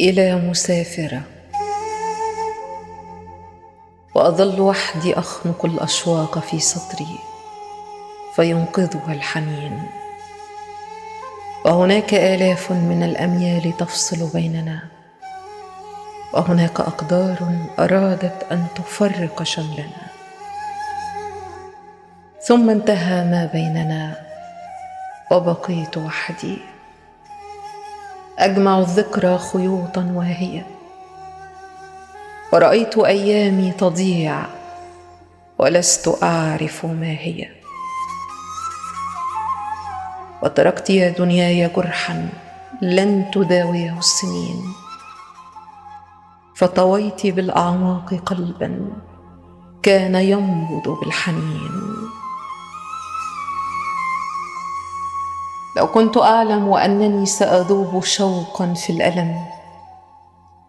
إلى مسافرة، وأظل وحدي أخنق الأشواق في صدري فينقذها الحنين، وهناك آلاف من الأميال تفصل بيننا، وهناك أقدار أرادت أن تفرق شملنا، ثم انتهى ما بيننا وبقيت وحدي أجمع الذكرى خيوطا واهية، ورأيت أيامي تضيع ولست أعرف ما هي، وتركت يا دنياي جرحا لن تداويه السنين، فطويت بالأعماق قلبا كان ينبض بالحنين. لو كنت أعلم أنني سأذوب شوقا في الألم،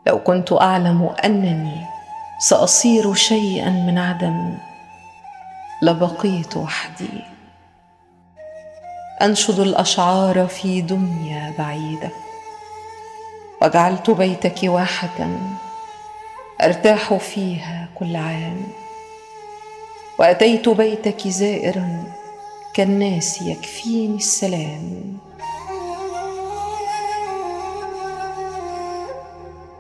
لو كنت أعلم أنني سأصير شيئا من عدم، لبقيت وحدي أنشد الأشعار في دنيا بعيدة، وجعلت بيتك واحة أرتاح فيها كل عام، وأتيت بيتك زائرا كالناس يكفيني السلام.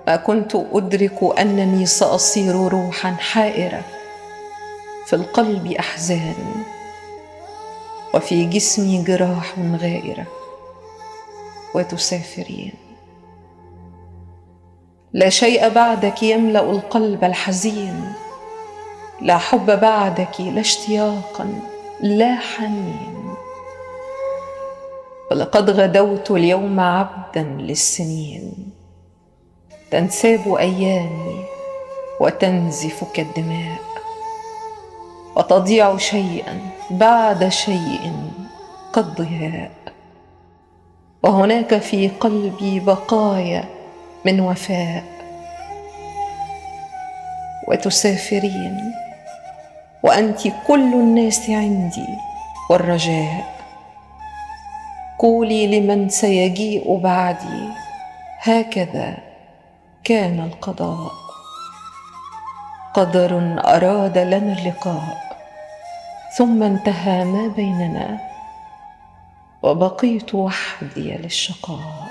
ما كنت أدرك أنني سأصير روحا حائرة، في القلب أحزان وفي جسمي جراح غائرة، وتسافرين. لا شيء بعدك يملأ القلب الحزين، لا حب بعدك، لا اشتياقا، لا حنين، ولقد غدوت اليوم عبدا للسنين، تنساب أيامي وتنزف كالدماء، وتضيع شيئا بعد شيء كالضياء، وهناك في قلبي بقايا من وفاء، وتسافرين وأنت كل الناس عندي والرجاء. قولي لمن سيجيء بعدي هكذا كان القضاء، قدر أراد لنا اللقاء، ثم انتهى ما بيننا وبقيت وحدي للشقاء.